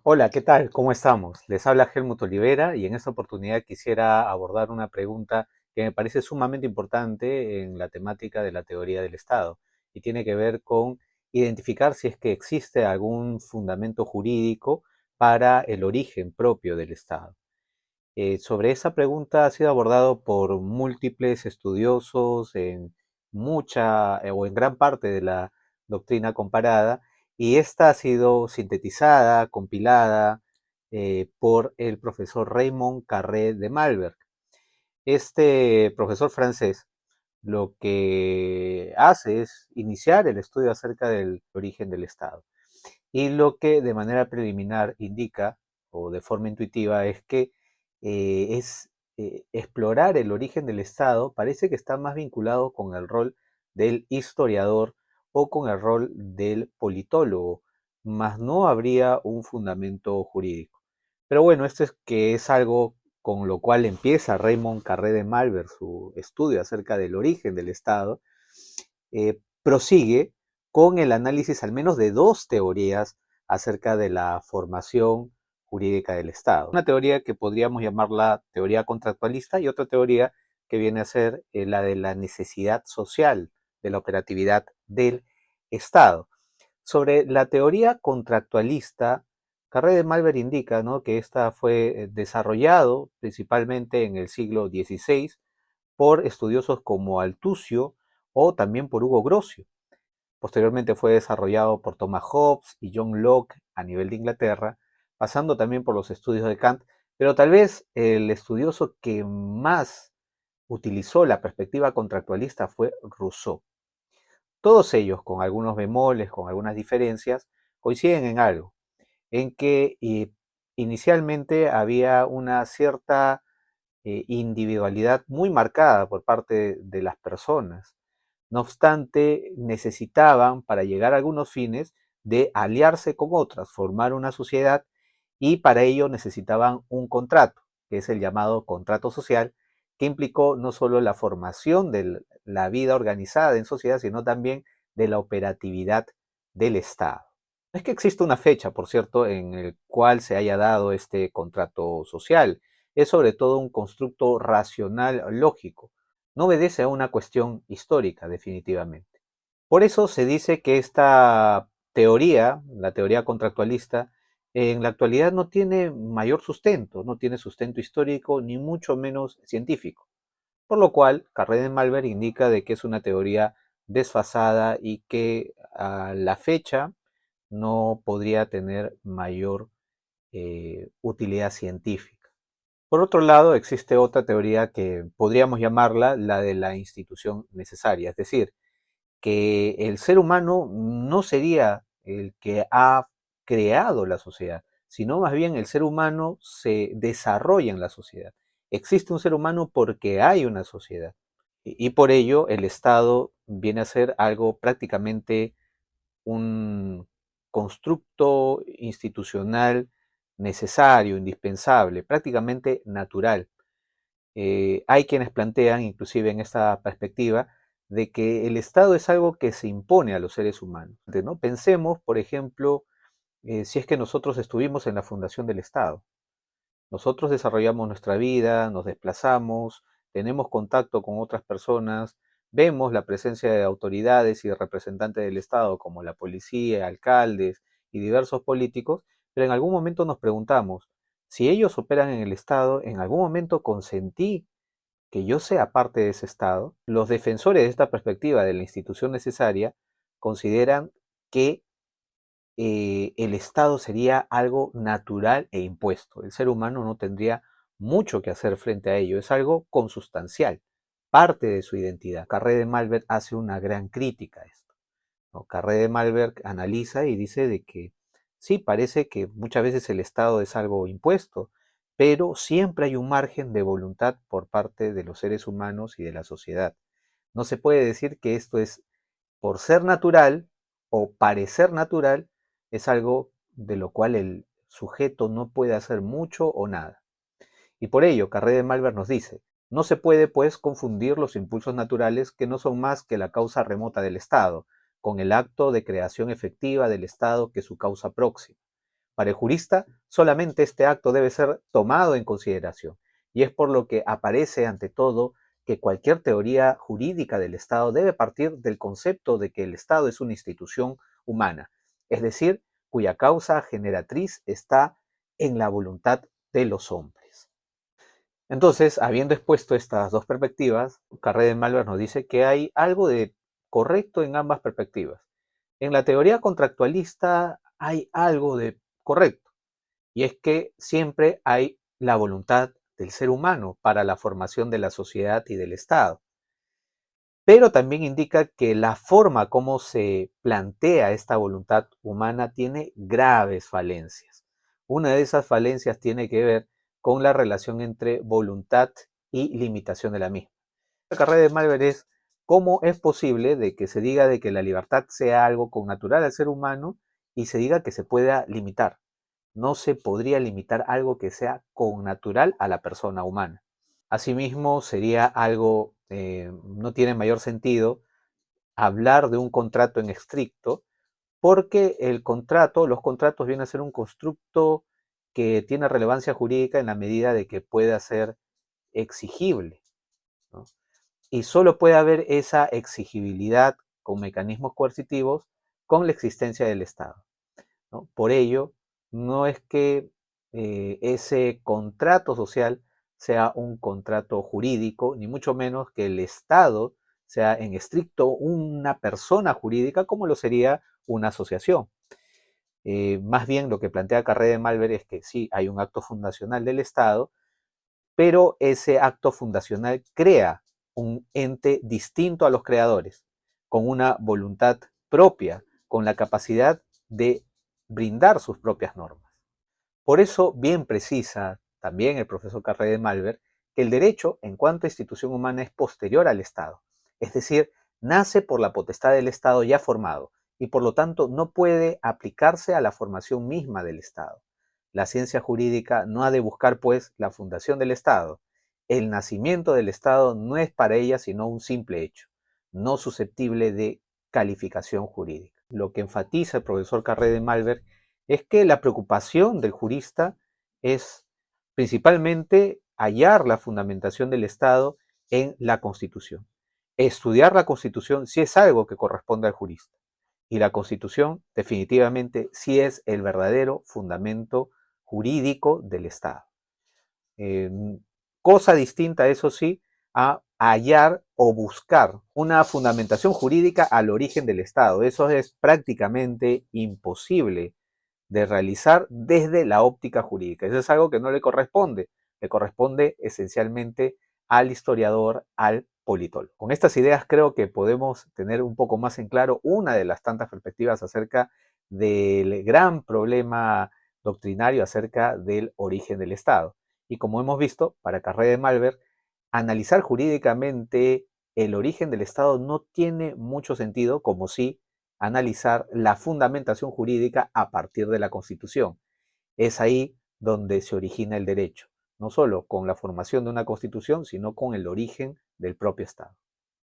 Hola, ¿qué tal? ¿Cómo estamos? Les habla Helmut Olivera y en esta oportunidad quisiera abordar una pregunta que me parece sumamente importante en la temática de la teoría del Estado y tiene que ver con identificar si es que existe algún fundamento jurídico para el origen propio del Estado. Sobre esa pregunta ha sido abordado por múltiples estudiosos en mucha o en gran parte de la doctrina comparada, y esta ha sido sintetizada, compilada por el profesor Raymond Carré de Malberg. Este profesor francés lo que hace es iniciar el estudio acerca del origen del Estado. Y lo que de manera preliminar indica, o de forma intuitiva, es que explorar el origen del Estado parece que está más vinculado con el rol del historiador o con el rol del politólogo, más no habría un fundamento jurídico. Pero bueno, esto es que es algo con lo cual empieza Raymond Carré de Malver su estudio acerca del origen del Estado. Prosigue con el análisis al menos de dos teorías acerca de la formación jurídica del Estado. Una teoría que podríamos llamarla teoría contractualista y otra teoría que viene a ser la de la necesidad social de la operatividad del Estado. Sobre la teoría contractualista, Carré de Malver indica, ¿no?, que esta fue desarrollado principalmente en el siglo XVI por estudiosos como Althusser o también por Hugo Grocio. Posteriormente fue desarrollado por Thomas Hobbes y John Locke a nivel de Inglaterra, pasando también por los estudios de Kant, pero tal vez el estudioso que más utilizó la perspectiva contractualista fue Rousseau. Todos ellos, con algunos bemoles, con algunas diferencias, coinciden en algo, en que inicialmente había una cierta individualidad muy marcada por parte de las personas. No obstante, necesitaban, para llegar a algunos fines, de aliarse con otras, formar una sociedad, y para ello necesitaban un contrato, que es el llamado contrato social, que implicó no solo la formación de la vida organizada en sociedad, sino también de la operatividad del Estado. No es que exista una fecha, por cierto, en el cual se haya dado este contrato social. Es sobre todo un constructo racional lógico. No obedece a una cuestión histórica, definitivamente. Por eso se dice que esta teoría, la teoría contractualista, en la actualidad no tiene mayor sustento, no tiene sustento histórico ni mucho menos científico. Por lo cual, Carré de Malver indica de que es una teoría desfasada y que a la fecha no podría tener mayor utilidad científica. Por otro lado, existe otra teoría que podríamos llamarla la de la institución necesaria, es decir, que el ser humano no sería el que ha creado la sociedad, sino más bien el ser humano se desarrolla en la sociedad. Existe un ser humano porque hay una sociedad. Y por ello el Estado viene a ser algo prácticamente un constructo institucional necesario, indispensable, prácticamente natural. Hay quienes plantean, inclusive en esta perspectiva, de que el Estado es algo que se impone a los seres humanos, ¿no? Pensemos, por ejemplo, si es que nosotros estuvimos en la fundación del Estado. Nosotros desarrollamos nuestra vida, nos desplazamos, tenemos contacto con otras personas, vemos la presencia de autoridades y representantes del Estado como la policía, alcaldes y diversos políticos, pero en algún momento nos preguntamos, si ellos operan en el Estado, ¿en algún momento consentí que yo sea parte de ese Estado? Los defensores de esta perspectiva de la institución necesaria consideran que el Estado sería algo natural e impuesto. El ser humano no tendría mucho que hacer frente a ello. Es algo consustancial, parte de su identidad. Carré de Malberg hace una gran crítica a esto, ¿no? Carré de Malberg analiza y dice de que sí, parece que muchas veces el Estado es algo impuesto, pero siempre hay un margen de voluntad por parte de los seres humanos y de la sociedad. No se puede decir que esto es por ser natural o parecer natural, es algo de lo cual el sujeto no puede hacer mucho o nada. Y por ello, Carré de Malver nos dice, no se puede, pues, confundir los impulsos naturales, que no son más que la causa remota del Estado, con el acto de creación efectiva del Estado, que es su causa próxima. Para el jurista, solamente este acto debe ser tomado en consideración, y es por lo que aparece ante todo que cualquier teoría jurídica del Estado debe partir del concepto de que el Estado es una institución humana, es decir, cuya causa generatriz está en la voluntad de los hombres. Entonces, habiendo expuesto estas dos perspectivas, Carré de Malvar nos dice que hay algo de correcto en ambas perspectivas. En la teoría contractualista hay algo de correcto, y es que siempre hay la voluntad del ser humano para la formación de la sociedad y del Estado. Pero también indica que la forma como se plantea esta voluntad humana tiene graves falencias. Una de esas falencias tiene que ver con la relación entre voluntad y limitación de la misma. La carrera de Malver es cómo es posible de que se diga de que la libertad sea algo connatural al ser humano y se diga que se pueda limitar. No se podría limitar algo que sea connatural a la persona humana. Asimismo, sería algo, no tiene mayor sentido hablar de un contrato en estricto, porque los contratos vienen a ser un constructo que tiene relevancia jurídica en la medida de que pueda ser exigible, ¿no? Y solo puede haber esa exigibilidad con mecanismos coercitivos con la existencia del Estado, ¿no? Por ello, no es que ese contrato social sea un contrato jurídico, ni mucho menos que el Estado sea en estricto una persona jurídica como lo sería una asociación. Más bien lo que plantea Carré de Malver es que sí, hay un acto fundacional del Estado, pero ese acto fundacional crea un ente distinto a los creadores, con una voluntad propia, con la capacidad de brindar sus propias normas. Por eso bien precisa también el profesor Carré de Malver que el derecho en cuanto a institución humana es posterior al Estado, es decir, nace por la potestad del Estado ya formado y por lo tanto no puede aplicarse a la formación misma del Estado. La ciencia jurídica no ha de buscar, pues, la fundación del Estado. El nacimiento del Estado no es para ella sino un simple hecho, no susceptible de calificación jurídica. Lo que enfatiza el profesor Carré de Malver es que la preocupación del jurista es principalmente hallar la fundamentación del Estado en la Constitución. Estudiar la Constitución sí es algo que corresponde al jurista. Y la Constitución definitivamente sí es el verdadero fundamento jurídico del Estado. Eh, Cosa distinta, eso sí, a hallar o buscar una fundamentación jurídica al origen del Estado. Eso es prácticamente imposible de realizar desde la óptica jurídica. Eso es algo que no le corresponde esencialmente al historiador, al politólogo. Con estas ideas creo que podemos tener un poco más en claro una de las tantas perspectivas acerca del gran problema doctrinario acerca del origen del Estado. Y como hemos visto, para Carré de Malver, analizar jurídicamente el origen del Estado no tiene mucho sentido, como si analizar la fundamentación jurídica a partir de la Constitución. Es ahí donde se origina el derecho, no solo con la formación de una Constitución, sino con el origen del propio Estado.